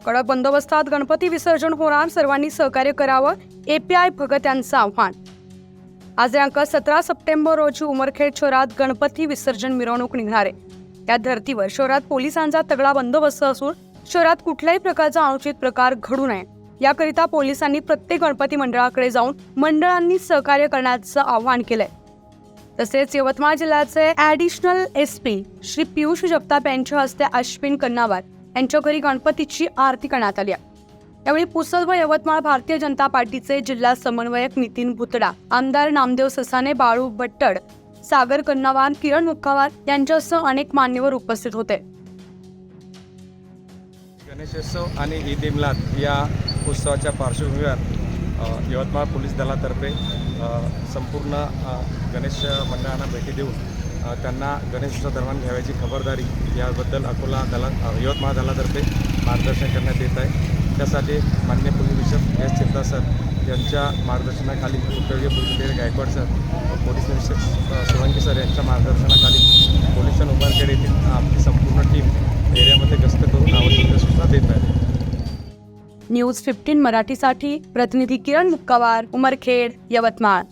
कडक बंदोबस्तात गणपती विसर्जन होणार, सर्वांनी सहकार्य करावं, API भगत यांचं आव्हान. आज दिनांक 17 सप्टेंबर रोजी उमरखेड शहरात गणपती विसर्जन मिरवणूक निघणार आहे. या धर्तीवर शहरात पोलिसांचा तगडा बंदोबस्त असून शहरात कुठल्याही प्रकारचा अनुचित प्रकार घडू नये याकरिता पोलिसांनी प्रत्येक गणपती मंडळाकडे जाऊन मंडळांनी सहकार्य करण्याचं आवाहन केलंय. तसेच यवतमाळ जिल्ह्याचे ॲडिशनल SP श्री पियुष जगताप यांच्या हस्ते अश्विन कन्नावार यांच्या घरी गणपतीची आरती करण्यात आली. यावेळी पुसद व यवतमाळ भारतीय जनता पार्टीचे जिल्हा समन्वयक नितीन भुतडा, आमदार नामदेव ससाने, बाळू भट्टड, सागर कन्नावार, किरण मुक्कावार यांच्यासह अनेक मान्यवर उपस्थित होते. गणेशोत्सव आणि ईद मिलाद या उत्सवाच्या पार्श्वभूमीवर यवतमाळ पोलीस दलातर्फे संपूर्ण गणेश मंडळांना भेटी देऊन त्यांना गणेशोत्सव दरम्यान घ्यावयाची खबरदारी याबद्दल यवतमाळ दलातर्फे मार्गदर्शन करण्यात येत आहे. त्यासाठी माननीय पोलीस निरीक्षक S. चिंता सर यांच्या मार्गदर्शनाखाली, उपयोगी पोलीस गायकवाड सर, पोलीस निरीक्षक सोळंकी सर यांच्या मार्गदर्शनाखाली पोलीस उमरखेड येथील आपली संपूर्ण टीम एरियामध्ये गस्त करून आवश्यक सूचना देत आहे. न्यूज 15 मराठीसाठी प्रतिनिधी किरण मुक्कावार, उमरखेड, यवतमाळ.